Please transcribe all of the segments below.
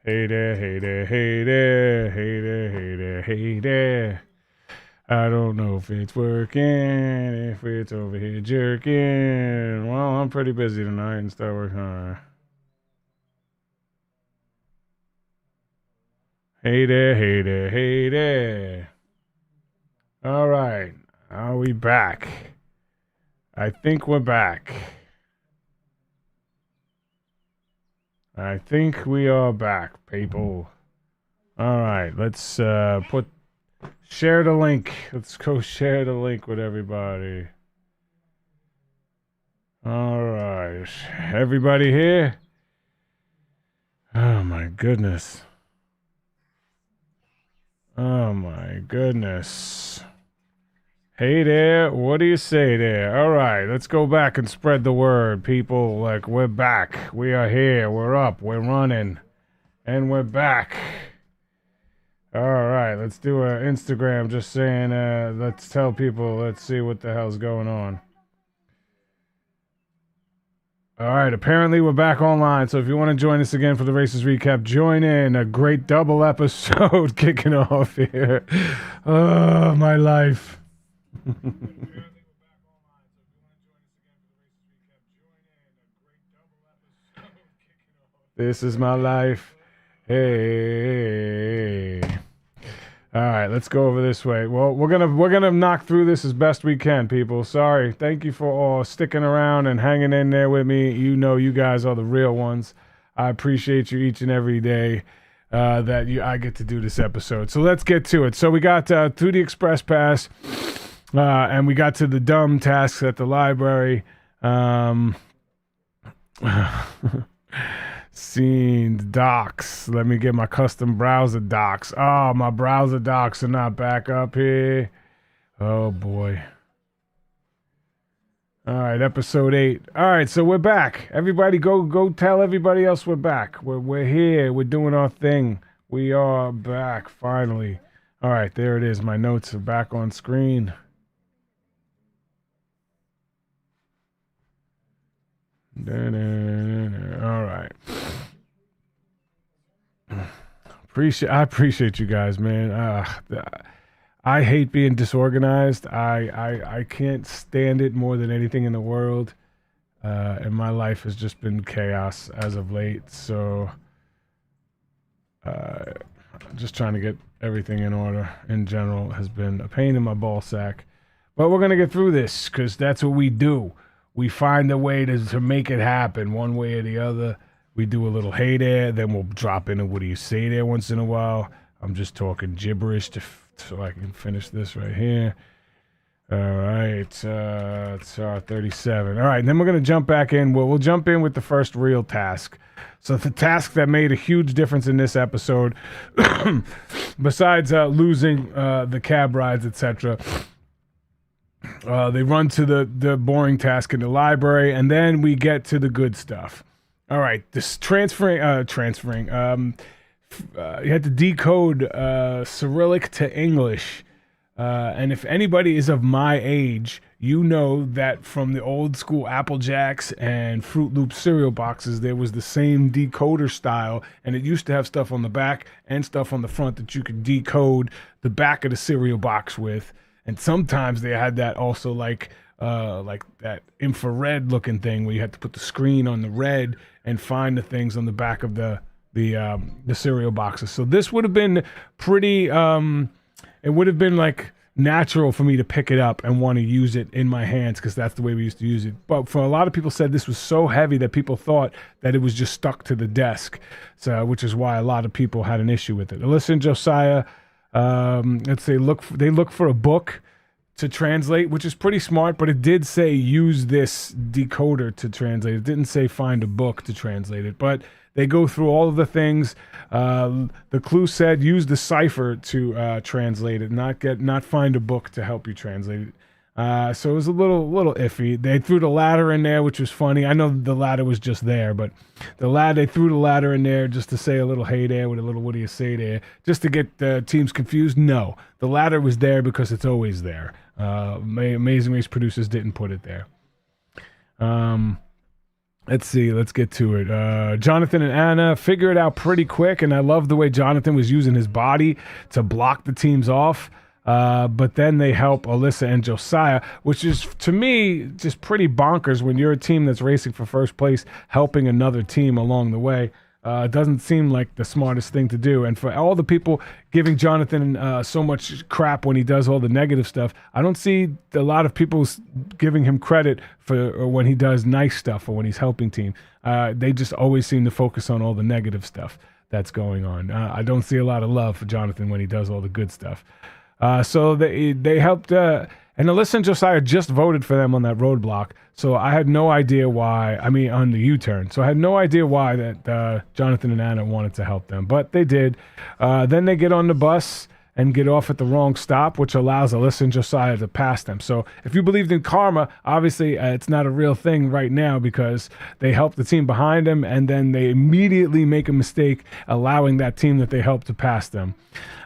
Hey there, hey there, hey there, hey there, hey there, hey there. I don't know if it's working, if it's over here jerking. Well, I'm pretty busy tonight and start working on it. Hey there, hey there, hey there. All right, are we back? I think we're back. I think we are back, people. All right, let's share the link. Let's go share the link with everybody. All right. Everybody here? Oh my goodness. Oh my goodness. Hey there, what do you say there? All right, let's go back and spread the word, people. Like, we're back. We are here. We're up. We're running. And we're back. All right, let's do an Instagram just saying, let's tell people, let's see what the hell's going on. All right, apparently we're back online, so if you want to join us again for the races recap, join in. A great double episode kicking off here. Oh, my life. This is my life. Hey. All right, let's go over this way. Well, we're gonna knock through this as best we can, people. Sorry. Thank you for all sticking around and hanging in there with me. You know, you guys are the real ones. I appreciate you each and every day I get to do this episode. So let's get to it. So we got through the express pass, and we got to the dumb tasks at the library. Seen docs. Let me get my custom browser docs. Oh, my browser docs are not back up here. Oh boy. All right, episode 8. All right, so we're back. Everybody, go tell everybody else we're back. We're here. We're doing our thing. We are back finally. All right, there it is. My notes are back on screen. All right. I appreciate you guys, man. I hate being disorganized. I can't stand it more than anything in the world. And my life has just been chaos as of late. So just trying to get everything in order in general has been a pain in my ball sack. But we're going to get through this because that's what we do. We find a way to make it happen one way or the other. We do a little hey there, then we'll drop in a what do you say there once in a while. I'm just talking gibberish so I can finish this right here. All right, it's 37. All right, and then we're going to jump back in. We'll jump in with the first real task. So the task that made a huge difference in this episode, besides losing the cab rides, etc., they run to the boring task in the library, and then we get to the good stuff. All right, this transferring. You had to decode Cyrillic to English, and if anybody is of my age, you know that from the old school Apple Jacks and Fruit Loop cereal boxes, there was the same decoder style, and it used to have stuff on the back and stuff on the front that you could decode the back of the cereal box with. And sometimes they had that also like that infrared looking thing where you had to put the screen on the red and find the things on the back of the cereal boxes. So this would have been pretty. It would have been like natural for me to pick it up and want to use it in my hands because that's the way we used to use it. But for a lot of people said this was so heavy that people thought that it was just stuck to the desk. So which is why a lot of people had an issue with it. Alyssa and Josiah. Let's say they look for a book to translate, which is pretty smart, but it did say use this decoder to translate. It didn't say find a book to translate it, but they go through all of the things. The clue said use the cipher to translate it, not find a book to help you translate it. So it was a little iffy. They threw the ladder in there, which was funny. I know the ladder was just there, but they threw the ladder in there just to say a little hey there with a little what do you say there, just to get the teams confused. No, the ladder was there because it's always there. Amazing Race producers didn't put it there. Let's see. Let's get to it. Jonathan and Anna figure it out pretty quick, and I love the way Jonathan was using his body to block the teams off. But then they help Alyssa and Josiah, which is, to me, just pretty bonkers when you're a team that's racing for first place, helping another team along the way. It doesn't seem like the smartest thing to do. And for all the people giving Jonathan so much crap when he does all the negative stuff, I don't see a lot of people giving him credit for when he does nice stuff or when he's helping team. They just always seem to focus on all the negative stuff that's going on. I don't see a lot of love for Jonathan when he does all the good stuff. So they helped, and Alyssa and Josiah just voted for them on that roadblock. So I had no idea why, on the U-turn. So I had no idea why that Jonathan and Anna wanted to help them, but they did. Then they get on the bus and get off at the wrong stop, which allows Alyssa and Josiah to pass them. So if you believed in karma, obviously it's not a real thing right now because they help the team behind them and then they immediately make a mistake allowing that team that they helped to pass them.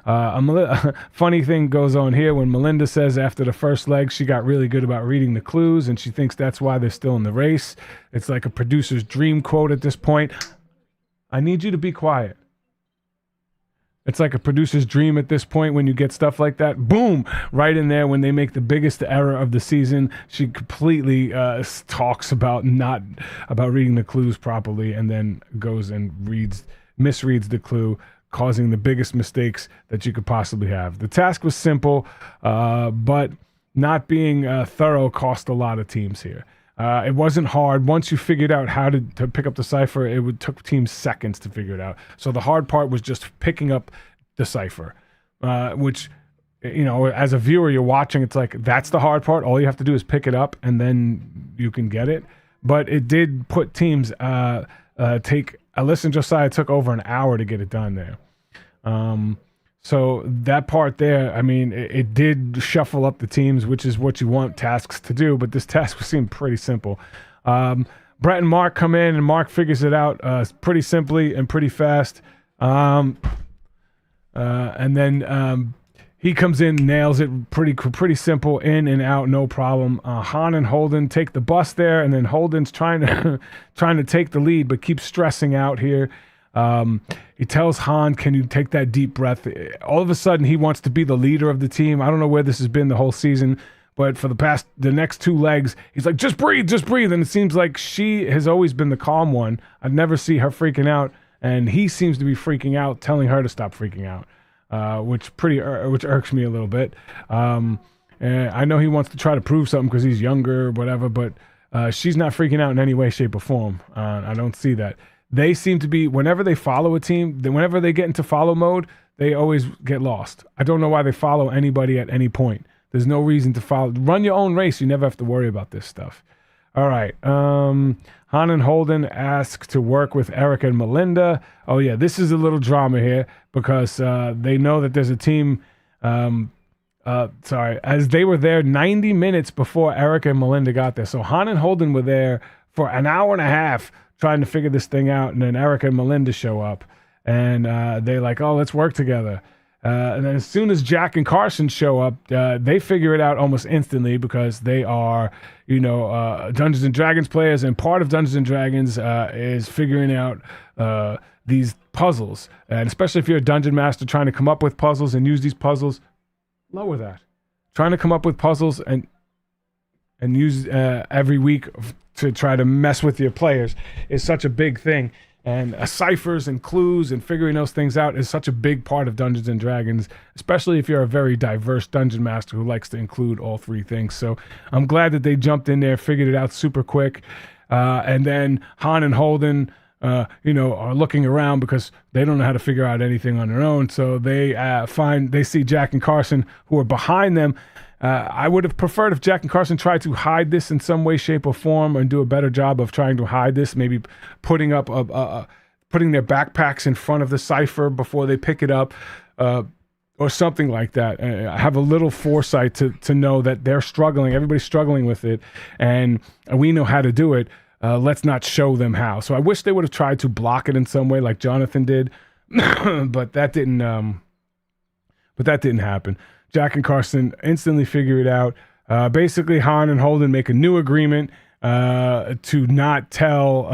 A funny thing goes on here when Melinda says after the first leg she got really good about reading the clues and she thinks that's why they're still in the race. It's like a producer's dream quote at this point. I need you to be quiet. It's like a producer's dream at this point when you get stuff like that. Boom! Right in there when they make the biggest error of the season. She completely talks about reading the clues properly and then goes and misreads the clue, causing the biggest mistakes that you could possibly have. The task was simple, but not being thorough cost a lot of teams here. It wasn't hard. Once you figured out how to pick up the cipher, it took teams seconds to figure it out. So the hard part was just picking up the cipher, which, as a viewer, you're watching, it's like, that's the hard part. All you have to do is pick it up and then you can get it. But it did put teams, Alyssa and Josiah took over an hour to get it done there. So that part there, it did shuffle up the teams, which is what you want tasks to do, but this task seemed pretty simple. Brett and Mark come in, and Mark figures it out pretty simply and pretty fast. And then he comes in, nails it, pretty simple, in and out, no problem. Han and Holden take the bus there, and then Holden's trying to take the lead, but keeps stressing out here. He tells Han, can you take that deep breath? All of a sudden, he wants to be the leader of the team. I don't know where this has been the whole season, but for the next two legs, he's like, just breathe. And it seems like she has always been the calm one. I'd never see her freaking out, and he seems to be freaking out, telling her to stop freaking out, which irks me a little bit. And I know he wants to try to prove something because he's younger or whatever, but she's not freaking out in any way, shape, or form. I don't see that. They seem to be, whenever they follow a team, whenever they get into follow mode, they always get lost. I don't know why they follow anybody at any point. There's no reason to follow. Run your own race. You never have to worry about this stuff. All right. Han and Holden ask to work with Eric and Melinda. Oh, yeah, this is a little drama here because they know that there's a team. As they were there 90 minutes before Eric and Melinda got there. So Han and Holden were there for an hour and a half trying to figure this thing out, and then Eric and Melinda show up, and they're like, oh, let's work together. And then as soon as Jack and Carson show up, they figure it out almost instantly because they are, Dungeons & Dragons players, and part of Dungeons & Dragons is figuring out these puzzles. And especially if you're a dungeon master trying to come up with puzzles and use these puzzles, lower that. Trying to come up with puzzles and use every week to try to mess with your players is such a big thing. And ciphers and clues and figuring those things out is such a big part of Dungeons & Dragons, especially if you're a very diverse dungeon master who likes to include all three things. So I'm glad that they jumped in there, figured it out super quick. And then Han and Holden, are looking around because they don't know how to figure out anything on their own. So they see Jack and Carson who are behind them. I would have preferred if Jack and Carson tried to hide this in some way, shape, or form and do a better job of trying to hide this, maybe putting their backpacks in front of the cipher before they pick it up, or something like that. I have a little foresight to know that they're struggling, everybody's struggling with it, and we know how to do it. Let's not show them how. So I wish they would have tried to block it in some way like Jonathan did, but that didn't happen. Jack and Carson instantly figure it out. Basically, Han and Holden make a new agreement to not tell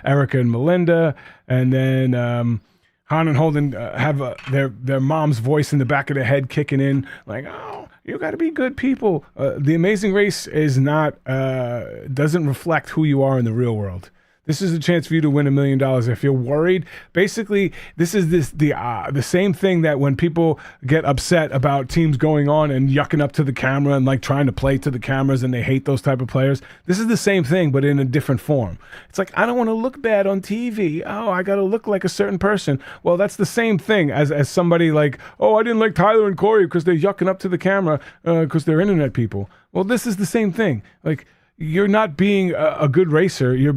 Erica and Melinda, and then Han and Holden have their mom's voice in the back of their head kicking in, like, oh, you got to be good people. The Amazing Race is not doesn't reflect who you are in the real world. This is a chance for you to win $1 million. If you're worried, basically, this is the same thing that when people get upset about teams going on and yucking up to the camera and like trying to play to the cameras and they hate those type of players. This is the same thing, but in a different form. It's like, I don't want to look bad on TV. Oh, I got to look like a certain person. Well, that's the same thing as somebody like, oh, I didn't like Tyler and Corey because they're yucking up to the camera because they're internet people. Well, this is the same thing. Like, you're not being a good racer. You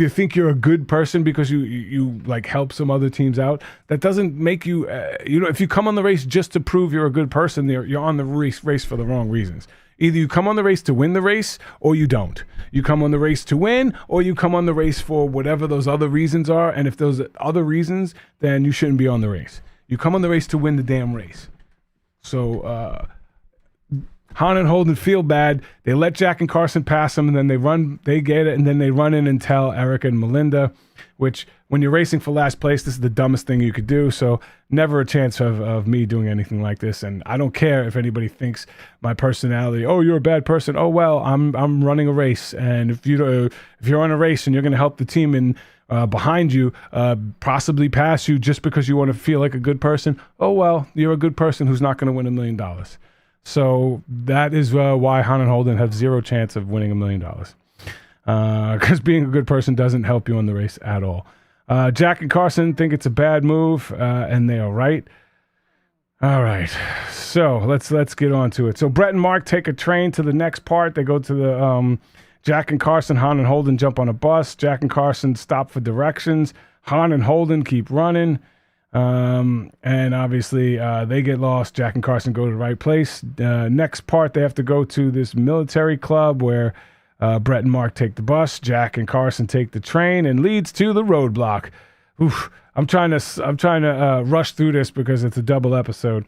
think you're a good person because you like help some other teams out. That doesn't make you, if you come on the race just to prove you're a good person, you're on the race for the wrong reasons. Either you come on the race to win the race or you don't. You come on the race to win or you come on the race for whatever those other reasons are. And if those other reasons, then you shouldn't be on the race. You come on the race to win the damn race. So, Han and Holden feel bad. They let Jack and Carson pass them, and then they get it, and then they run in and tell Erica and Melinda, which when you're racing for last place, this is the dumbest thing you could do. So never a chance of me doing anything like this. And I don't care if anybody thinks my personality, oh, you're a bad person. Oh, well, I'm running a race. And if you're on a race and you're going to help the team in behind you, possibly pass you just because you want to feel like a good person, oh, well, you're a good person who's not going to win $1 million. So that is why Han and Holden have zero chance of winning $1 million. Because being a good person doesn't help you in the race at all. Jack and Carson think it's a bad move, and they are right. All right, so let's get on to it. So Brett and Mark take a train to the next part. They go to the Jack and Carson, Han and Holden jump on a bus. Jack and Carson stop for directions. Han and Holden keep running. And obviously they get lost. Jack and Carson go to the right place. Next part, they have to go to this military club where Brett and Mark take the bus. Jack and Carson take the train, and leads to the roadblock. Oof, I'm trying to rush through this because it's a double episode.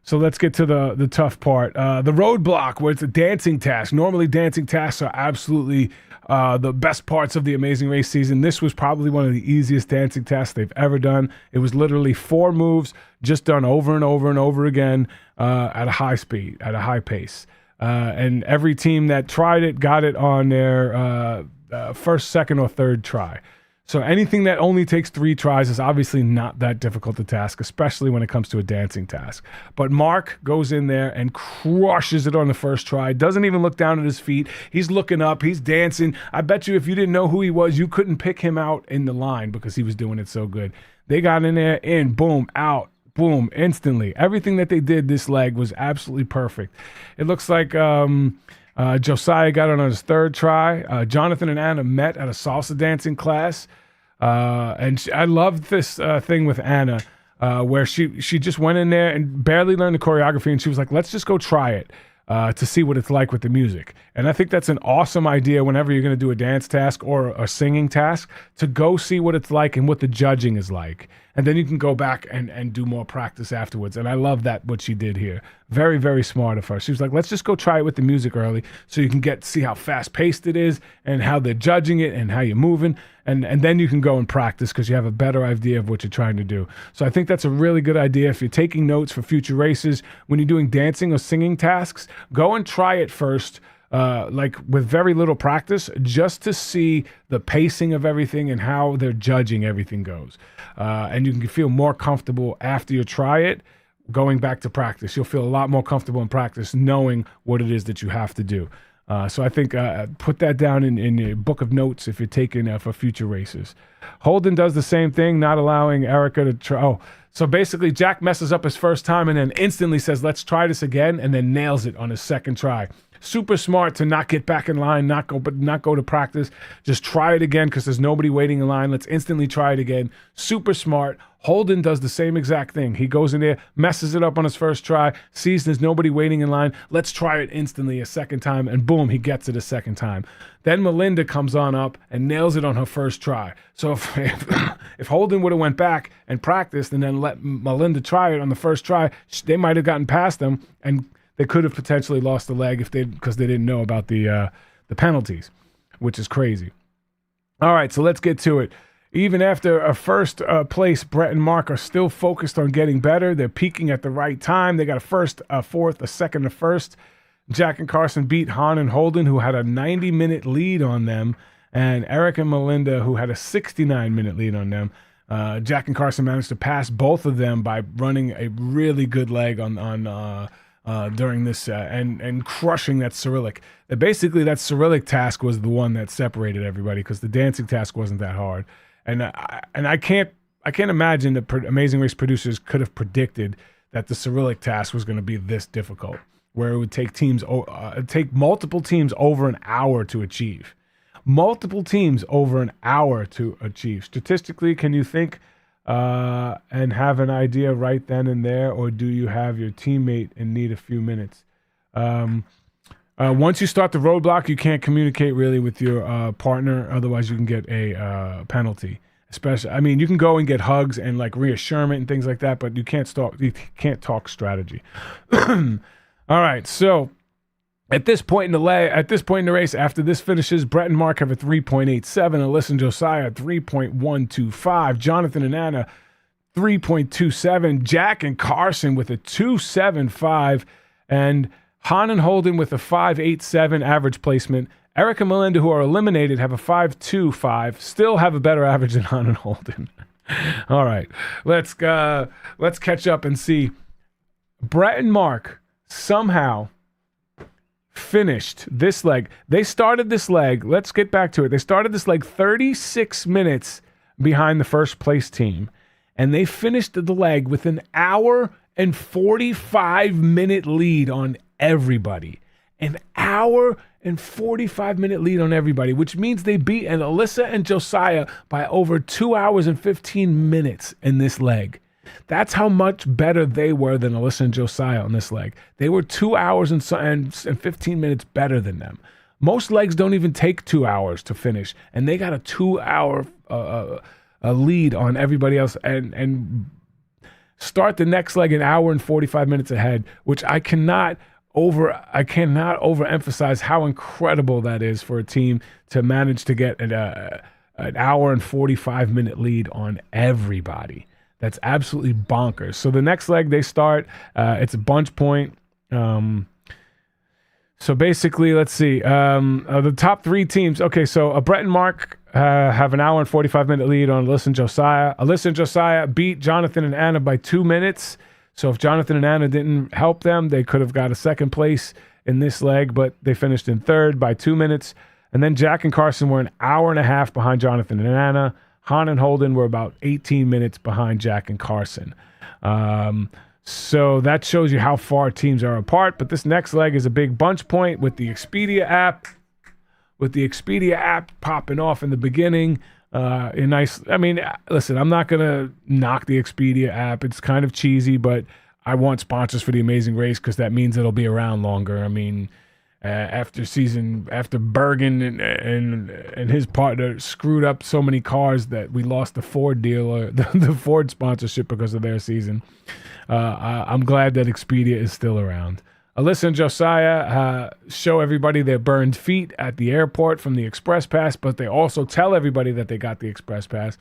So let's get to the tough part. The roadblock, where it's a dancing task. Normally, dancing tasks are absolutely the best parts of the Amazing Race season. This was probably one of the easiest dancing tasks they've ever done. It was literally 4 moves, just done over and over and over again at a high speed, at a high pace. And every team that tried it got it on their first, second, or third try. So anything that only takes 3 tries is obviously not that difficult a task, especially when it comes to a dancing task. But Mark goes in there and crushes it on the first try, doesn't even look down at his feet. He's looking up, he's dancing. I bet you if you didn't know who he was, you couldn't pick him out in the line because he was doing it so good. They got in there, in, boom, out, boom, instantly. Everything that they did this leg was absolutely perfect. It looks like Josiah got it on his 3rd try. Jonathan and Anna met at a salsa dancing class. And I love this thing with Anna, where she just went in there and barely learned the choreography, and she was like, let's just go try it to see what it's like with the music. And I think that's an awesome idea whenever you're going to do a dance task or a singing task, to go see what it's like and what the judging is like. And then you can go back and do more practice afterwards. And I love that, what she did here. Very, very smart of her. She was like, let's just go try it with the music early so you can see how fast-paced it is and how they're judging it and how you're moving. And then you can go and practice because you have a better idea of what you're trying to do. So I think that's a really good idea. If you're taking notes for future races, when you're doing dancing or singing tasks, go and try it first, like with very little practice, just to see the pacing of everything and how they're judging everything goes. And you can feel more comfortable after you try it, going back to practice. You'll feel a lot more comfortable in practice knowing what it is that you have to do. So I think put that down in your book of notes if you're taking for future races. Holden does the same thing, not allowing Erica to try. Oh, so basically Jack messes up his first time and then instantly says, let's try this again, and then nails it on his second try. Super smart to not get back in line, not go to practice. Just try it again because there's nobody waiting in line. Let's instantly try it again. Super smart. Holden does the same exact thing. He goes in there, messes it up on his first try, sees there's nobody waiting in line. Let's try it instantly a second time, and boom, he gets it a second time. Then Melinda comes on up and nails it on her first try. So if Holden would have went back and practiced and then let Melinda try it on the first try, they might have gotten past them, and they could have potentially lost the leg because they didn't know about the the penalties, which is crazy. All right, so let's get to it. Even after a first place, Brett and Mark are still focused on getting better. They're peaking at the right time. They got a first, a fourth, a second, a first. Jack and Carson beat Hahn and Holden, who had a 90-minute lead on them, and Eric and Melinda, who had a 69-minute lead on them. Jack and Carson managed to pass both of them by running a really good leg on during this and crushing that Cyrillic. Basically, that Cyrillic task was the one that separated everybody because the dancing task wasn't that hard. And I can't imagine that Amazing Race producers could have predicted that the Cyrillic task was going to be this difficult, where it would take take multiple teams over an hour to achieve. Multiple teams over an hour to achieve. Statistically, can you think and have an idea right then and there, or do you have your teammate and need a few minutes? Once you start the roadblock, you can't communicate really with your partner. Otherwise, you can get a penalty. Especially, I mean, you can go and get hugs and like reassurance and things like that, but you can't talk strategy. All right, so at this point in the race, after this finishes, Brett and Mark have a 3.87, Alyssa and Josiah 3.125, Jonathan and Anna 3.27, Jack and Carson with a 2.75, and Hahn and Holden with a 5.87 average placement. Eric and Melinda, who are eliminated, have a 5.25, still have a better average than Hahn and Holden. All right, let's catch up and see. Brett and Mark somehow finished this leg. They started this leg. Let's get back to it. They started this leg 36 minutes behind the first place team, and they finished the leg with an hour and 45-minute lead on everybody. An hour and 45-minute lead on everybody, which means they beat Alyssa and Josiah by over 2 hours and 15 minutes in this leg. That's how much better they were than Alyssa and Josiah on this leg. They were 2 hours and 15 minutes better than them. Most legs don't even take 2 hours to finish, and they got a 2 hour lead on everybody else and start the next leg an hour and 45 minutes ahead, which I cannot overemphasize how incredible that is for a team to manage to get an hour and 45-minute lead on everybody. That's absolutely bonkers. So the next leg they start, it's a bunch point. So basically, let's see. The top three teams. Okay, so Brett and Mark have an hour and 45-minute lead on Alyssa and Josiah. Alyssa and Josiah beat Jonathan and Anna by 2 minutes. So if Jonathan and Anna didn't help them, they could have got a second place in this leg, but they finished in third by 2 minutes. And then Jack and Carson were an hour and a half behind Jonathan and Anna. Hahn and Holden were about 18 minutes behind Jack and Carson. So that shows you how far teams are apart. But this next leg is a big bunch point with the Expedia app. With the Expedia app popping off in the beginning. Listen, I'm not going to knock the Expedia app. It's kind of cheesy, but I want sponsors for the Amazing Race because that means it'll be around longer. I mean, after Bergen and his partner screwed up so many cars that we lost the Ford deal, or the Ford sponsorship because of their season. I'm glad that Expedia is still around. Alyssa and Josiah show everybody their burned feet at the airport from the Express Pass, but they also tell everybody that they got the Express Pass,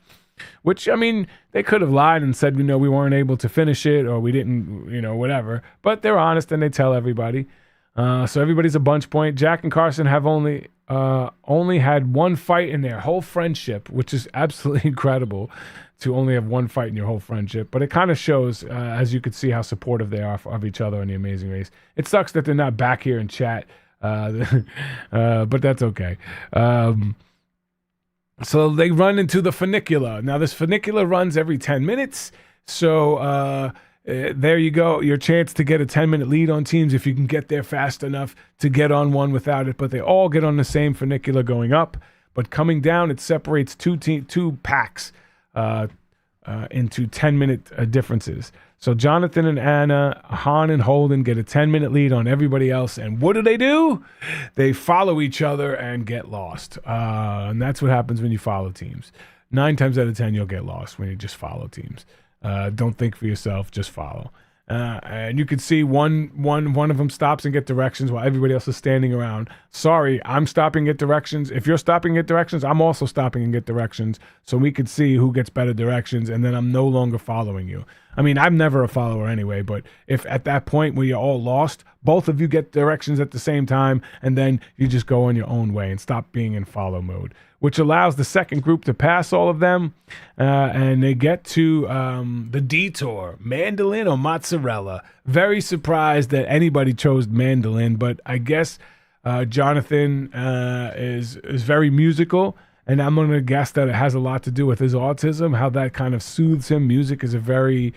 which, I mean, they could have lied and said, we weren't able to finish it or we didn't, whatever. But they're honest and they tell everybody. So everybody's a bunch point. Jack and Carson have only had one fight in their whole friendship, which is absolutely incredible to only have one fight in your whole friendship. But it kind of shows, as you could see, how supportive they are of each other in the Amazing Race. It sucks that they're not back here in chat, but that's okay. So they run into the funicular. Now, this funicular runs every 10 minutes. So there you go. Your chance to get a 10-minute lead on teams if you can get there fast enough to get on one without it. But they all get on the same funicular going up. But coming down, it separates two packs into 10-minute differences. So Jonathan and Anna, Hahn and Holden get a 10-minute lead on everybody else. And what do? They follow each other and get lost. And that's what happens when you follow teams. 9 times out of 10, you'll get lost when you just follow teams. Don't think for yourself, just follow. And you can see one of them stops and get directions while everybody else is standing around. Sorry, I'm stopping and get directions. If you're stopping and get directions, I'm also stopping and get directions, so we could see who gets better directions, and then I'm no longer following you. I mean, I'm never a follower anyway, but if at that point where you're all lost, both of you get directions at the same time, and then you just go on your own way and stop being in follow mode, which allows the second group to pass all of them, and they get to the detour, mandolin or mozzarella. Very surprised that anybody chose mandolin, but I guess Jonathan is very musical, and I'm going to guess that it has a lot to do with his autism, how that kind of soothes him. Music is a very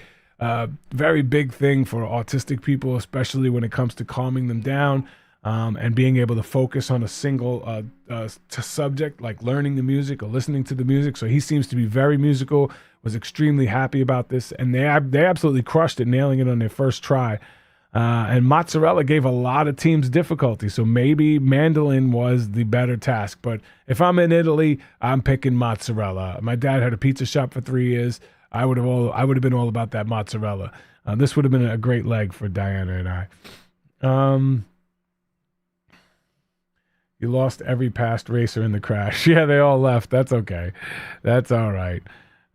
big thing for autistic people, especially when it comes to calming them down. And being able to focus on a single subject, like learning the music or listening to the music. So he seems to be very musical, was extremely happy about this, and they absolutely crushed it, nailing it on their first try. And mozzarella gave a lot of teams difficulty, so maybe mandolin was the better task. But if I'm in Italy, I'm picking mozzarella. My dad had a pizza shop for 3 years. I would have been all about that mozzarella. This would have been a great leg for Diana and I. You lost every past racer in the crash. Yeah, they all left. That's okay. That's all right.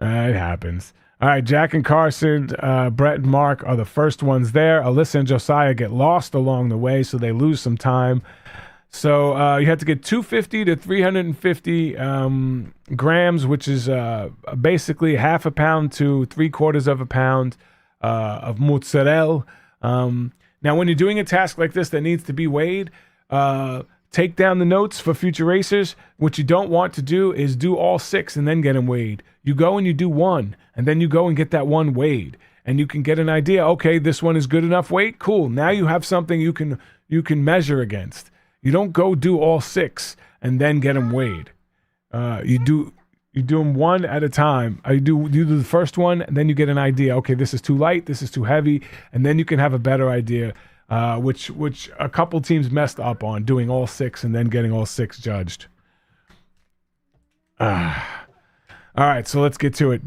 It happens. All right, Jack and Carson, Brett and Mark are the first ones there. Alyssa and Josiah get lost along the way, so they lose some time. So you have to get 250 to 350 grams, which is basically half a pound to 3/4 of a pound of mozzarella. Now, when you're doing a task like this that needs to be weighed, take down the notes for future racers. What you don't want to do is do all 6 and then get them weighed. You go and you do 1, and then you go and get that 1 weighed, and you can get an idea. Okay, this one is good enough weight. Cool. Now you have something you can measure against. You don't go do all 6 and then get them weighed. You do them 1 at a time. You do the first one, and then you get an idea. Okay, this is too light. This is too heavy, and then you can have a better idea. Which a couple teams messed up on, doing all 6 and then getting all 6 judged. All right, so let's get to it.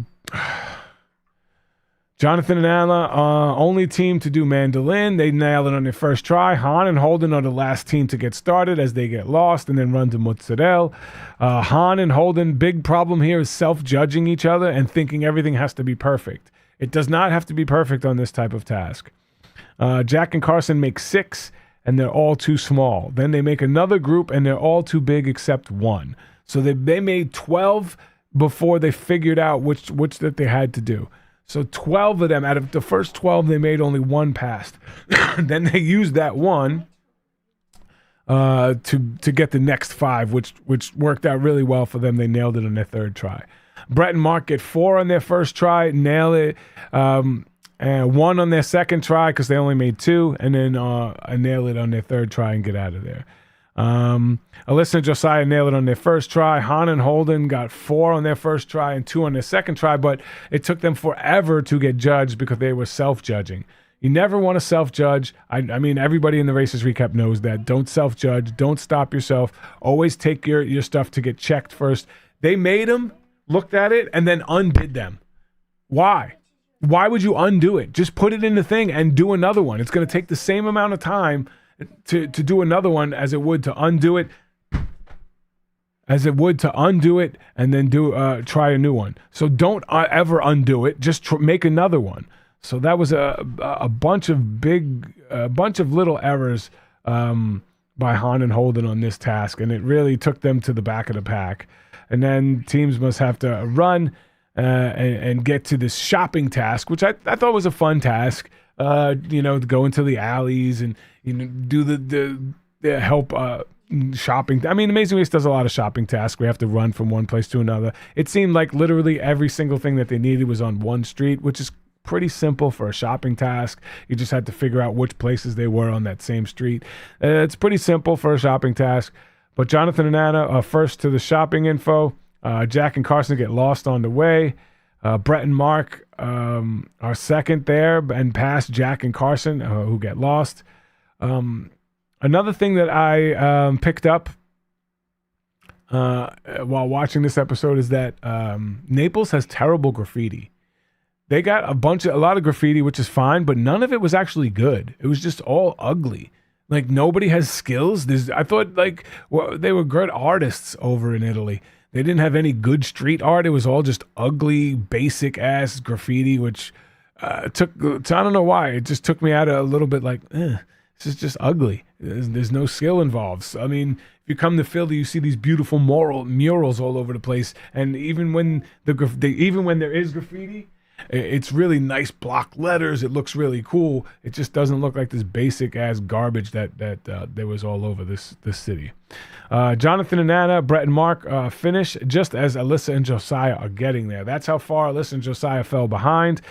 Jonathan and Anna, only team to do mandolin. They nailed it on their first try. Han and Holden are the last team to get started as they get lost and then run to mozzarella. Han and Holden, big problem here is self-judging each other and thinking everything has to be perfect. It does not have to be perfect on this type of task. Jack and Carson make 6, and they're all too small. Then they make another group, and they're all too big except 1. So they made 12 before they figured out which that they had to do. So 12 of them, out of the first 12, they made only 1 pass. Then they used that 1 to get the next 5, which worked out really well for them. They nailed it on their third try. Brett and Mark get 4 on their first try, nail it. And 1 on their second try because they only made 2, and then nail it on their third try and get out of there. Alyssa and Josiah nailed it on their first try. Han and Holden got 4 on their first try and 2 on their second try, but it took them forever to get judged because they were self-judging. You never want to self-judge. I mean, everybody in the Racers Recap knows that. Don't self-judge. Don't stop yourself. Always take your stuff to get checked first. They made them, looked at it, and then undid them. Why? Why would you undo it? Just put it in the thing and do another one. It's going to take the same amount of time to do another one as it would to undo it, and then try a new one. So don't ever undo it. Just make another one. So that was a bunch of little errors by Han and Holden on this task, and it really took them to the back of the pack. And then teams must have to run and get to this shopping task, which I thought was a fun task. To go into the alleys and do the help shopping. I mean, Amazing Race does a lot of shopping tasks. We have to run from one place to another. It seemed like literally every single thing that they needed was on one street, which is pretty simple for a shopping task. You just had to figure out which places they were on that same street. It's pretty simple for a shopping task. But Jonathan and Anna are first to the shopping info. Jack and Carson get lost on the way. Brett and Mark are second there and pass Jack and Carson, who get lost. Another thing that I picked up while watching this episode is that Naples has terrible graffiti. they got a lot of graffiti, which is fine, but none of it was actually good. It was just all ugly. Like nobody has skills. I thought they were good artists over in Italy. They didn't have any good street art. It was all just ugly, basic ass graffiti, which I don't know why. It just took me out a little bit like, this is just ugly. There's no skill involved. So, I mean, if you come to Philly, you see these beautiful murals all over the place, and even when there is graffiti, it's really nice block letters. It looks really cool. It just doesn't look like this basic ass garbage that there was all over this city. Jonathan and Anna, Brett and Mark finish just as Alyssa and Josiah are getting there. That's how far Alyssa and Josiah fell behind.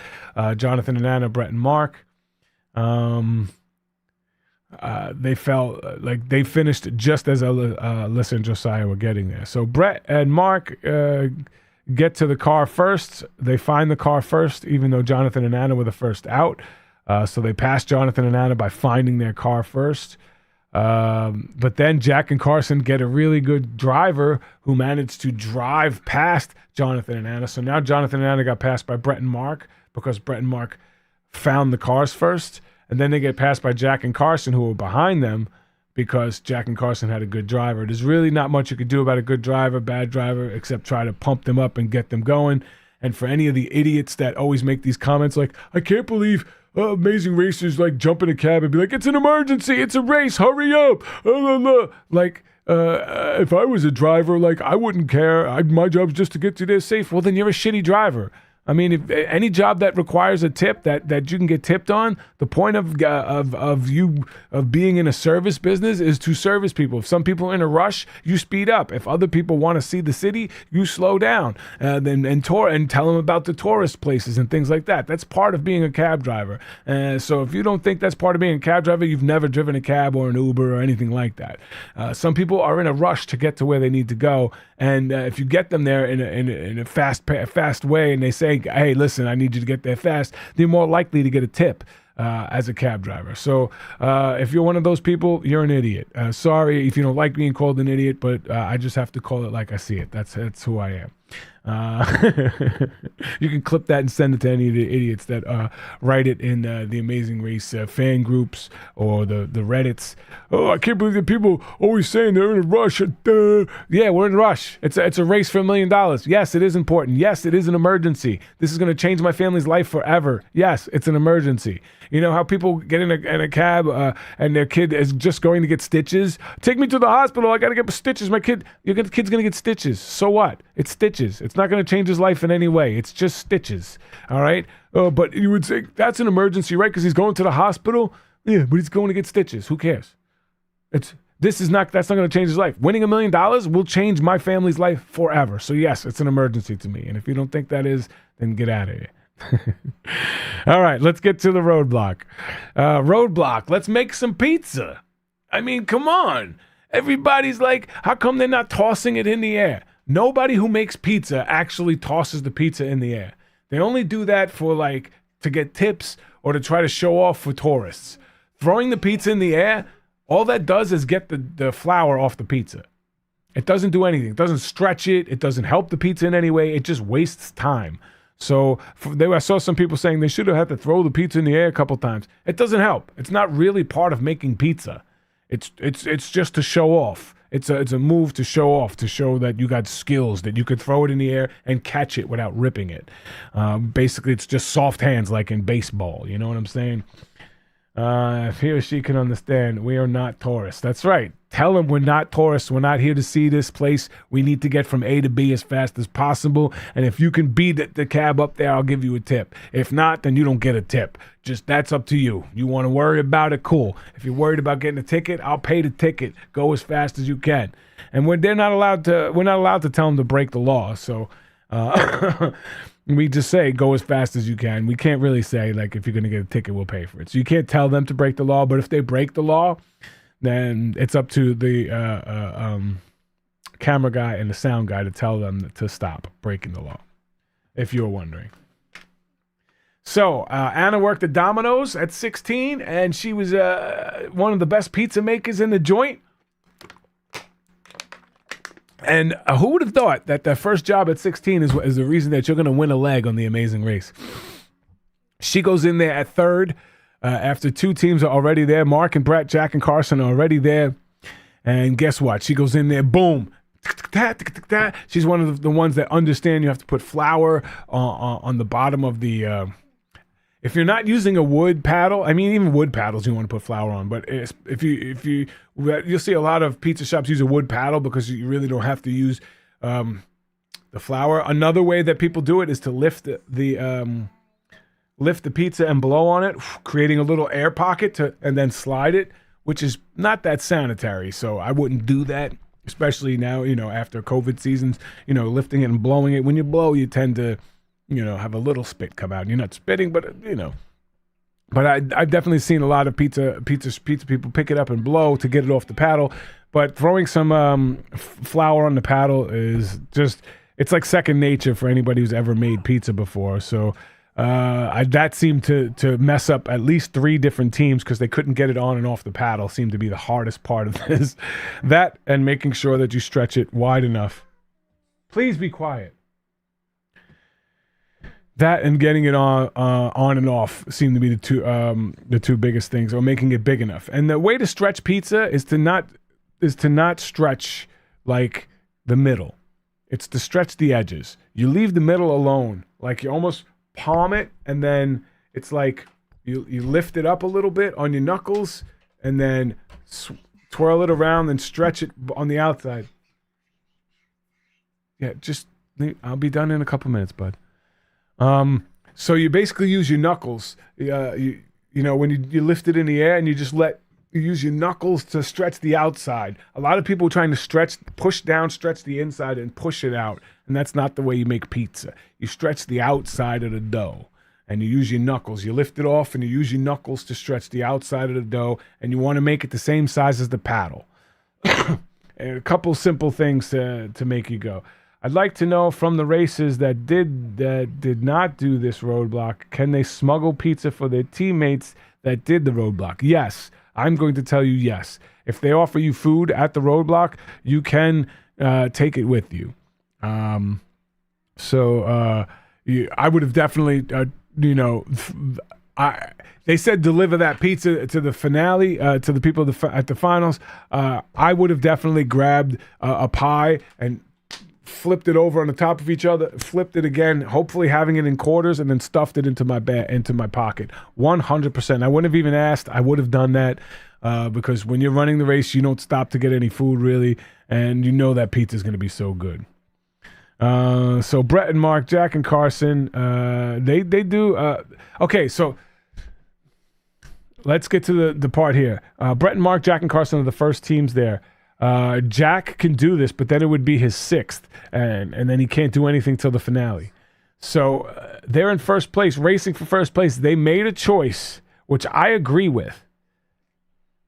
Jonathan and Anna, Brett and Mark. They finished just as Alyssa and Josiah were getting there. So Brett and Mark get to the car first. They find the car first, even though Jonathan and Anna were the first out. So they passed Jonathan and Anna by finding their car first. But then Jack and Carson get a really good driver who managed to drive past Jonathan and Anna. So now Jonathan and Anna got passed by Brett and Mark because Brett and Mark found the cars first. And then they get passed by Jack and Carson, who were behind them, because Jack and Carson had a good driver. There's really not much you could do about a good driver, bad driver, except try to pump them up and get them going. And for any of the idiots that always make these comments like, I can't believe Amazing Racers like jump in a cab and be like, it's an emergency, it's a race, hurry up. Like, if I was a driver, like, I wouldn't care. My job's just to get you there safe. Well, then you're a shitty driver. I mean, if any job that requires a tip that you can get tipped on, the point of being in a service business is to service people. If some people are in a rush, you speed up. If other people want to see the city, you slow down and tell them about the tourist places and things like that. That's part of being a cab driver. So if you don't think that's part of being a cab driver, you've never driven a cab or an Uber or anything like that. Some people are in a rush to get to where they need to go, and if you get them there in a fast way, and they say, hey, listen, I need you to get there fast, they're more likely to get a tip as a cab driver. So if you're one of those people, you're an idiot. Sorry if you don't like being called an idiot, but I just have to call it like I see it. That's who I am. You can clip that and send it to any of the idiots that write it in the Amazing Race fan groups or the Reddits. Oh, I can't believe that people always saying they're in a rush. Yeah, we're in a rush. It's a race for $1 million. Yes, it is important. Yes, it is an emergency. This is going to change my family's life forever. Yes, it's an emergency. You know how people get in a cab and their kid is just going to get stitches? Take me to the hospital. I got to get stitches. Your kid's going to get stitches. So what? It's stitches. It's not going to change his life in any way. It's just stitches. All right? But you would say that's an emergency, right? Because he's going to the hospital? Yeah, but he's going to get stitches. Who cares? That's not going to change his life. Winning $1 million will change my family's life forever. So yes, it's an emergency to me. And if you don't think that is, then get out of here. All right, let's get to the roadblock. Roadblock, let's make some pizza. I mean, come on. Everybody's like, how come they're not tossing it in the air? Nobody who makes pizza actually tosses the pizza in the air. They only do that for to get tips or to try to show off for tourists. Throwing the pizza in the air, all that does is get the flour off the pizza. It doesn't do anything. It doesn't stretch it. It doesn't help the pizza in any way. It just wastes time. So I saw some people saying they should have had to throw the pizza in the air a couple times. It doesn't help. It's not really part of making pizza. It's just to show off. It's a move to show off, to show that you got skills, that you could throw it in the air and catch it without ripping it. Basically, it's just soft hands like in baseball. You know what I'm saying? If he or she can understand, we are not tourists. That's right. Tell them we're not tourists. We're not here to see this place. We need to get from A to B as fast as possible. And if you can beat the cab up there, I'll give you a tip. If not, then you don't get a tip. Just that's up to you. You want to worry about it? Cool. If you're worried about getting a ticket, I'll pay the ticket. Go as fast as you can. And we're not allowed to tell them to break the law. So we just say go as fast as you can. We can't really say if you're going to get a ticket, we'll pay for it. So you can't tell them to break the law. But if they break the law, then it's up to the camera guy and the sound guy to tell them to stop breaking the law, if you're wondering. So Anna worked at Domino's at 16, and she was one of the best pizza makers in the joint. And who would have thought that first job at 16 is the reason that you're going to win a leg on The Amazing Race? She goes in there at third after two teams are already there. Mark and Brett, Jack and Carson are already there. And guess what? She goes in there, boom. She's one of the ones that understand you have to put flour on the bottom of the... if you're not using a wood paddle, I mean, even wood paddles you want to put flour on. But you'll see a lot of pizza shops use a wood paddle because you really don't have to use the flour. Another way that people do it is to lift the pizza and blow on it, creating a little air pocket and then slide it, which is not that sanitary. So I wouldn't do that, especially now, after COVID seasons, lifting it and blowing it. When you blow, you tend to, have a little spit come out. You're not spitting, but, But I've definitely seen a lot of pizza people pick it up and blow to get it off the paddle. But throwing some flour on the paddle is just, it's like second nature for anybody who's ever made pizza before. So that seemed to mess up at least 3 different teams because they couldn't get it on and off the paddle seemed to be the hardest part of this. That and making sure that you stretch it wide enough. Please be quiet. That and getting it on and off seem to be the two biggest things, or making it big enough. And the way to stretch pizza is to not stretch like the middle. It's to stretch the edges. You leave the middle alone, like you almost palm it, and then it's like you lift it up a little bit on your knuckles, and then twirl it around and stretch it on the outside. Yeah, I'll be done in a couple minutes, bud. So you basically use your knuckles, when you lift it in the air and you just you use your knuckles to stretch the outside. A lot of people are trying to push down, stretch the inside and push it out. And that's not the way you make pizza. You stretch the outside of the dough and you use your knuckles. You lift it off and you use your knuckles to stretch the outside of the dough. And you want to make it the same size as the paddle. And a couple simple things to make you go. I'd like to know from the races that did not do this roadblock, can they smuggle pizza for their teammates that did the roadblock? Yes, I'm going to tell you yes. If they offer you food at the roadblock, you can take it with you. I would have definitely, they said deliver that pizza to the finale, to the people at the finals. I would have definitely grabbed a pie and flipped it over on the top of each other, flipped it again, hopefully having it in quarters, and then stuffed it into my pocket. 100%. I wouldn't have even asked. I would have done that because when you're running the race, you don't stop to get any food really, and you know that pizza is going to be so good. So Brett and Mark, Jack and Carson, they do. Okay, so let's get to the part here. Brett and Mark, Jack and Carson are the first teams there. Jack can do this, but then it would be his 6th, and then he can't do anything till the finale. So they're in first place, racing for first place. They made a choice, which I agree with,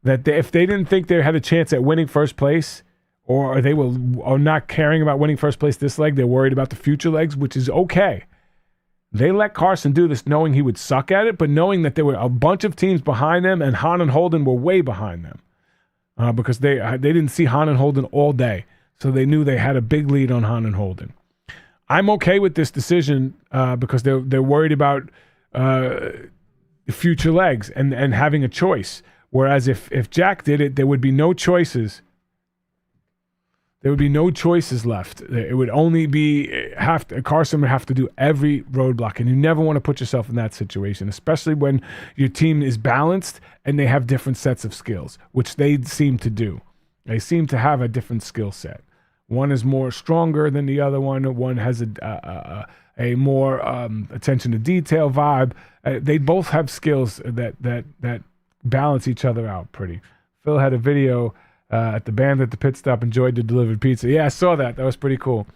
that if they didn't think they had a chance at winning first place, or they are not caring about winning first place this leg, they're worried about the future legs, which is okay. They let Carson do this knowing he would suck at it, but knowing that there were a bunch of teams behind them, and Hahn and Holden were way behind them. Because they didn't see Hahn and Holden all day. So they knew they had a big lead on Hahn and Holden. I'm okay with this decision because they're worried about future legs and having a choice. Whereas if Jack did it, there would be no choices. There would be no choices left. It would only be Carson would have to do every roadblock, and you never want to put yourself in that situation, especially when your team is balanced and they have different sets of skills, which they seem to do. They seem to have a different skill set. One is more stronger than the other one. One has a more attention to detail vibe. They both have skills that balance each other out pretty. Phil had a video at the band at the pit stop, enjoyed the delivered pizza. Yeah, I saw that. That was pretty cool.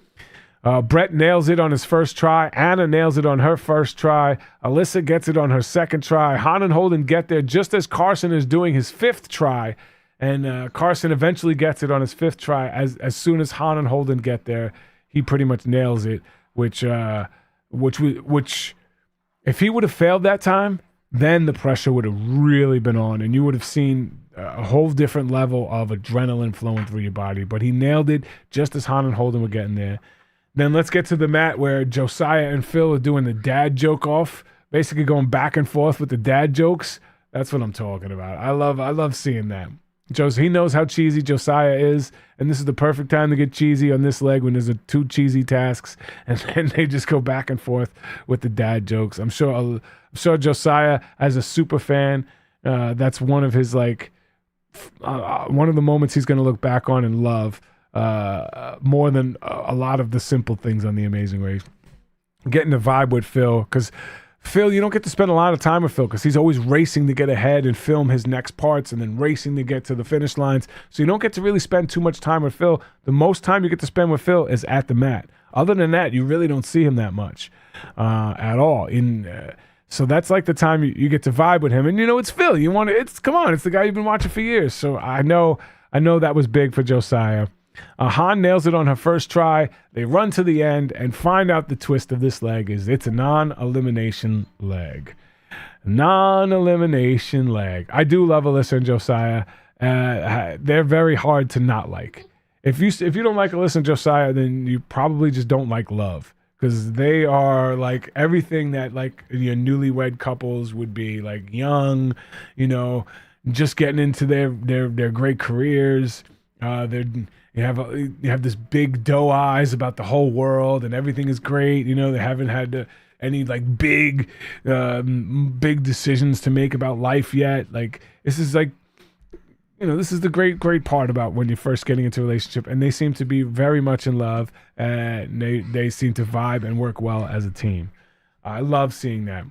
Brett nails it on his first try. Anna nails it on her first try. Alyssa gets it on her second try. Hahn and Holden get there just as Carson is doing his 5th try. And Carson eventually gets it on his 5th try. As soon as Hahn and Holden get there, he pretty much nails it, which if he would have failed that time, then the pressure would have really been on, and you would have seen a whole different level of adrenaline flowing through your body. But he nailed it just as Hahn and Holden were getting there. Then let's get to the mat where Josiah and Phil are doing the dad joke off. basically going back and forth with the dad jokes. That's what I'm talking about. I love seeing that. He knows how cheesy Josiah is, and this is the perfect time to get cheesy on this leg when there's two cheesy tasks, and then they just go back and forth with the dad jokes. I'm sure Josiah, as a super fan, that's one of his one of the moments he's going to look back on and love more than a lot of the simple things on The Amazing Race. Getting the vibe with Phil, because Phil, you don't get to spend a lot of time with Phil because he's always racing to get ahead and film his next parts and then racing to get to the finish lines. So you don't get to really spend too much time with Phil. The most time you get to spend with Phil is at the mat. Other than that, you really don't see him that much at all. So that's like the time you get to vibe with him. And it's Phil. Come on, it's the guy you've been watching for years. So I know that was big for Josiah. Han nails it on her first try. They run to the end and find out the twist of this leg is it's a non-elimination leg. Non-elimination leg. I do love Alyssa and Josiah. They're very hard to not like. If you don't like Alyssa and Josiah, then you probably just don't like love, because they are like everything that like your newlywed couples would be, like young, just getting into their great careers. You have this big doe eyes about the whole world and everything is great. They haven't had any like big decisions to make about life yet. Like this is like, this is the great part about when you're first getting into a relationship, and they seem to be very much in love, and they seem to vibe and work well as a team. I love seeing that.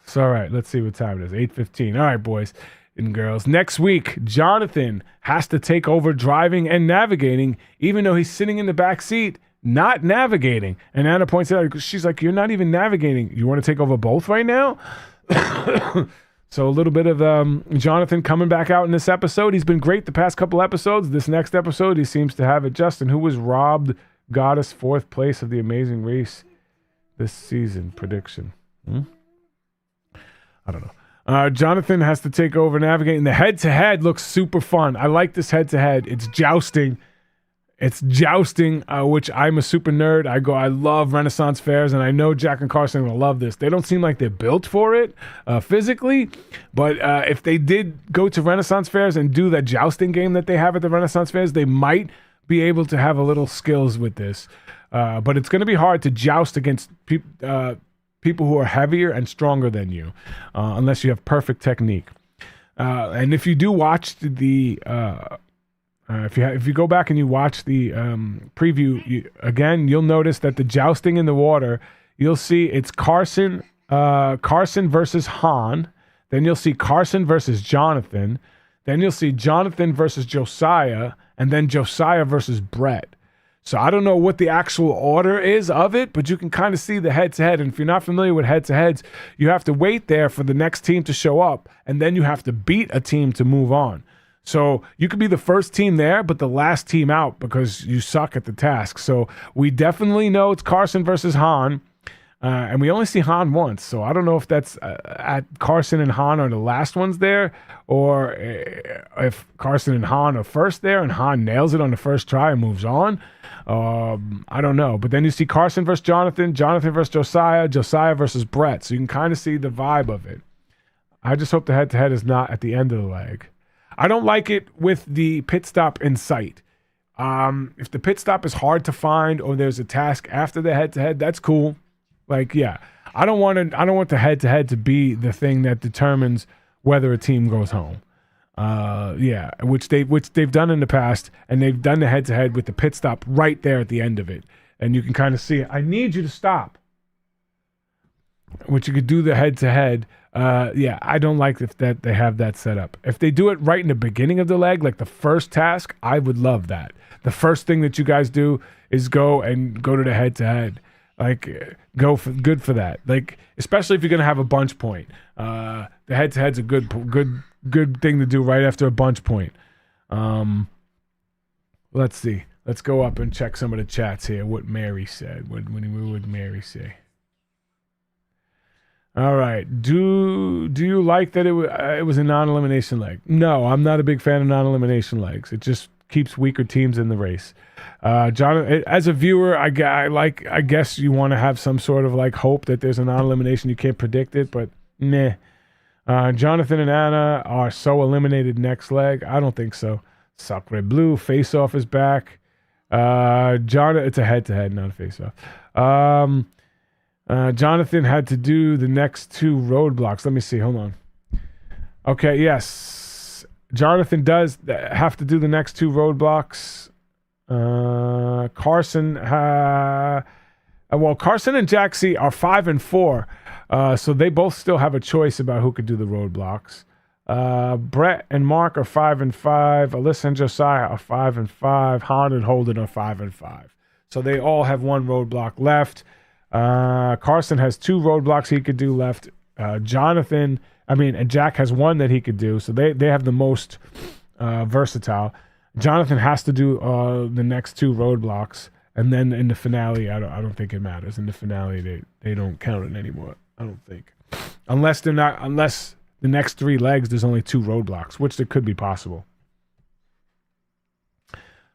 So all right, let's see what time it is. 8:15. All right, boys and girls. Next week, Jonathan has to take over driving and navigating, even though he's sitting in the back seat, not navigating. And Anna points out, she's like, "You're not even navigating. You want to take over both right now?" So a little bit of Jonathan coming back out in this episode. He's been great the past couple episodes. This next episode, he seems to have it. Justin, who was robbed goddess 4th place of The Amazing Race this season? Prediction. I don't know. Jonathan has to take over navigating. The head-to-head looks super fun. I like this head-to-head. It's jousting. Which I'm a super nerd. I love Renaissance fairs, and I know Jack and Carson will love this. They don't seem like they're built for it physically, but if they did go to Renaissance fairs and do that jousting game that they have at the Renaissance fairs, they might be able to have a little skills with this. But it's going to be hard to joust against people who are heavier and stronger than you, unless you have perfect technique. And if you do watch if you go back and you watch the preview, you'll notice that the jousting in the water, you'll see it's Carson versus Han. Then you'll see Carson versus Jonathan. Then you'll see Jonathan versus Josiah, and then Josiah versus Brett. So I don't know what the actual order is of it, but you can kind of see the head-to-head. And if you're not familiar with head-to-heads, you have to wait there for the next team to show up, and then you have to beat a team to move on. So you could be the first team there, but the last team out because you suck at the task. So we definitely know it's Carson versus Han, and we only see Han once. So I don't know if that's at Carson and Han are the last ones there, or if Carson and Han are first there and Han nails it on the first try and moves on. I don't know. But then you see Carson versus Jonathan, Jonathan versus Josiah, Josiah versus Brett. So you can kind of see the vibe of it. I just hope the head-to-head is not at the end of the leg. I don't like it with the pit stop in sight. If the pit stop is hard to find or there's a task after the head-to-head, that's cool. Like, yeah, I don't want the head-to-head to be the thing that determines whether a team goes home. Which they've done in the past, and they've done the head-to-head with the pit stop right there at the end of it, and you can kind of see it. I need you to stop. Which you could do the head-to-head. I don't like if that they have that set up. If they do it right in the beginning of the leg, like the first task, I would love that. The first thing that you guys do is go to the head-to-head. Like, good for that. Like, especially if you're gonna have a bunch point. The head-to-head's a good thing to do right after a bunch point. Let's see. Let's go up and check some of the chats here. What Mary said. What would Mary say? All right. Do you like that it was a non-elimination leg? No, I'm not a big fan of non-elimination legs. It just keeps weaker teams in the race. John, as a viewer, I guess you want to have some sort of like hope that there's a non-elimination. You can't predict it, but meh. Jonathan and Anna are so eliminated next leg. I don't think so. Sacre Bleu, face-off is back. It's a head-to-head, not a face-off. Jonathan had to do the next 2 roadblocks. Let me see. Hold on. Okay, yes. Jonathan does have to do the next 2 roadblocks. Carson and Jaxie are 5 and 4. So they both still have a choice about who could do the roadblocks. Brett and Mark are 5 and 5. Alyssa and Josiah are 5 and 5. Han and Holden are 5 and 5. So they all have 1 roadblock left. Carson has 2 roadblocks he could do left. And Jack has 1 that he could do. So they have the most versatile. Jonathan has to do the next 2 roadblocks. And then in the finale, I don't think it matters. In the finale, they don't count it anymore. I don't think, unless the next 3 legs there's only 2 roadblocks, which there could be possible.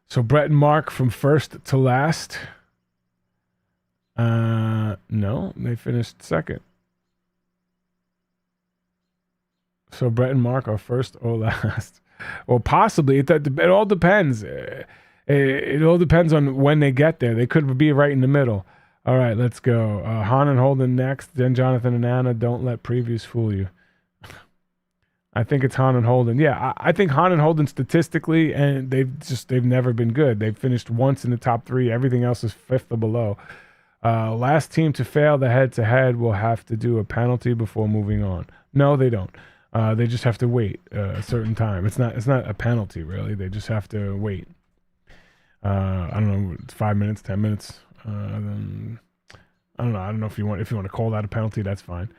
So Brett and Mark from first to last. No, they finished second. So Brett and Mark are first or last. Well, possibly. It all depends. It all depends on when they get there. They could be right in the middle. All right, let's go. Han and Holden next, then Jonathan and Anna. Don't let previews fool you. I think it's Han and Holden. Yeah, I think Han and Holden statistically, and they've never been good. They've finished once in the top 3. Everything else is 5th or below. Last team to fail the head-to-head will have to do a penalty before moving on. No, they don't. They just have to wait a certain time. It's not a penalty, really. They just have to wait. I don't know, it's 5 minutes, 10 minutes. Then I don't know. I don't know if you want to call that a penalty. That's fine.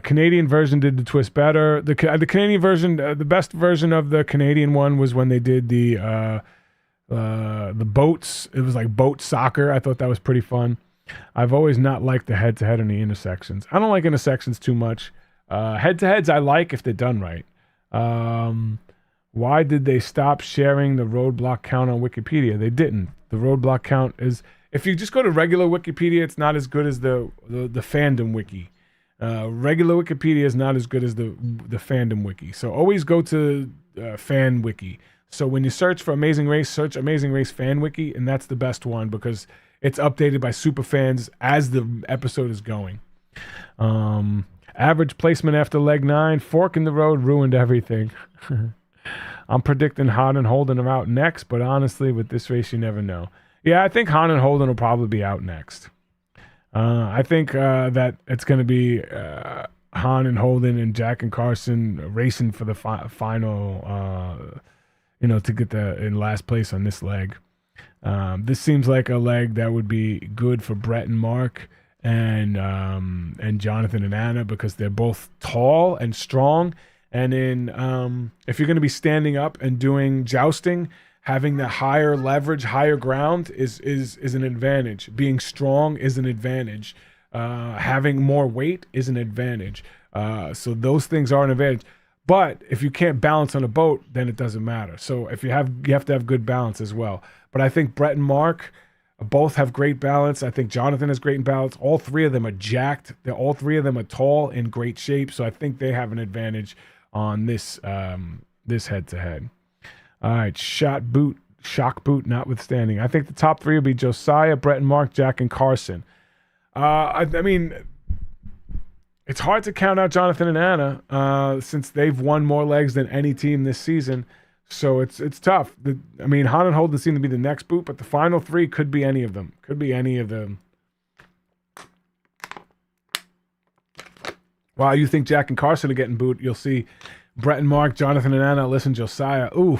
Canadian version did the twist better. The Canadian version, the best version of the Canadian one was when they did the boats. It was like boat soccer. I thought that was pretty fun. I've always not liked the head-to-head in the intersections. I don't like intersections too much. Head-to-heads I like if they're done right. Why did they stop sharing the roadblock count on Wikipedia? They didn't. The roadblock count is, if you just go to regular Wikipedia, it's not as good as the fandom wiki. Regular Wikipedia is not as good as the fandom wiki. So always go to fan wiki. So when you search for Amazing Race, search Amazing Race fan wiki, and that's the best one because it's updated by super fans as the episode is going. Average placement after leg 9, fork in the road ruined everything. I'm predicting Han and Holden are out next, but honestly, with this race, you never know. Yeah, I think Han and Holden will probably be out next. I think that it's going to be Han and Holden and Jack and Carson racing for the final, to get in last place on this leg. This seems like a leg that would be good for Brett and Mark and Jonathan and Anna because they're both tall and strong. And if you're going to be standing up and doing jousting, having the higher leverage, higher ground is an advantage. Being strong is an advantage. Having more weight is an advantage. So those things are an advantage. But if you can't balance on a boat, then it doesn't matter. So you have to have good balance as well. But I think Brett and Mark both have great balance. I think Jonathan has great balance. All 3 of them are jacked. All 3 of them are tall, in great shape. So I think they have an advantage on this head-to-head. All right, shock boot notwithstanding. I think the top 3 will be Josiah, Brett and Mark, Jack and Carson. I mean, it's hard to count out Jonathan and Anna since they've won more legs than any team this season. So it's tough. Han and Holden seem to be the next boot, but the final 3 could be any of them. While you think Jack and Carson are getting boot, you'll see Brett and Mark, Jonathan and Anna, listen, Josiah. Ooh,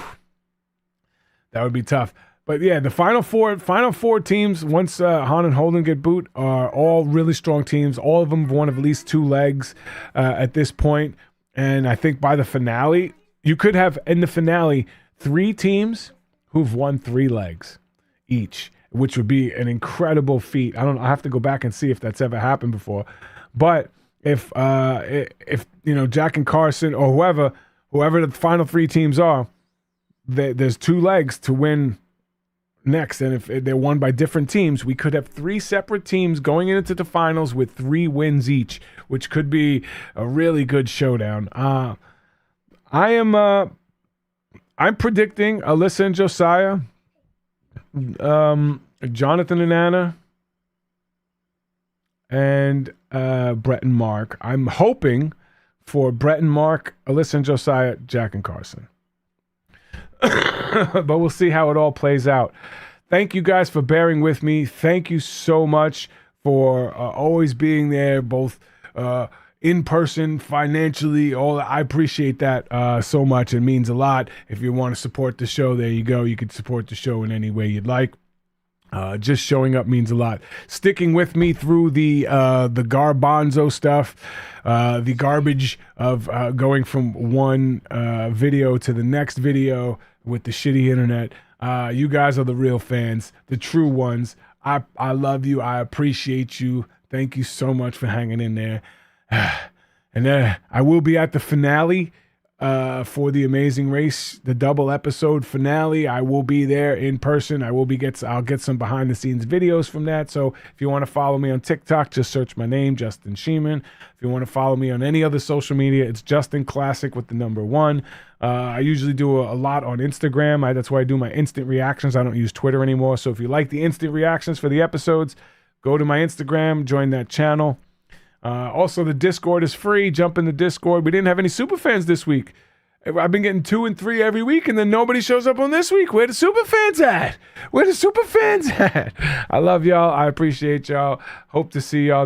that would be tough. But yeah, the final four teams, once Han and Holden get boot, are all really strong teams. All of them have won at least 2 legs at this point. And I think by the finale, you could have in the finale 3 teams who've won 3 legs each, which would be an incredible feat. I have to go back and see if that's ever happened before. But if Jack and Carson or whoever the final 3 teams are, there's two legs to win next, and if they're won by different teams, we could have three separate teams going into the finals with 3 wins each, which could be a really good showdown. I'm predicting Alyssa and Josiah, Jonathan and Anna, and Brett and Mark. I'm hoping for Brett and Mark, Alyssa and Josiah, Jack and Carson. But we'll see how it all plays out. Thank you guys for bearing with me. Thank you so much for always being there, both in person, financially. I appreciate that so much. It means a lot. If you want to support the show, there you go. You can support the show in any way you'd like. Just showing up means a lot. Sticking with me through the garbanzo stuff, the garbage of going from one video to the next video with the shitty internet. You guys are the real fans, the true ones. I love you. I appreciate you. Thank you so much for hanging in there. And I will be at the finale for the Amazing Race, the double episode finale. I will be there in person. I'll get some behind the scenes videos from that. So if you want to follow me on TikTok, just search my name, JustinScheman. If you want to follow me on any other social media, it's Justin Classic with the number 1. I usually do a lot on Instagram. That's why I do my instant reactions. I don't use Twitter anymore. So if you like the instant reactions for the episodes, go to my Instagram, join that channel. Also, the Discord is free. Jump in the Discord. We didn't have any super fans this week. I've been getting 2 and 3 every week, and then nobody shows up on this week. Where the super fans at? I love y'all. I appreciate y'all. Hope to see y'all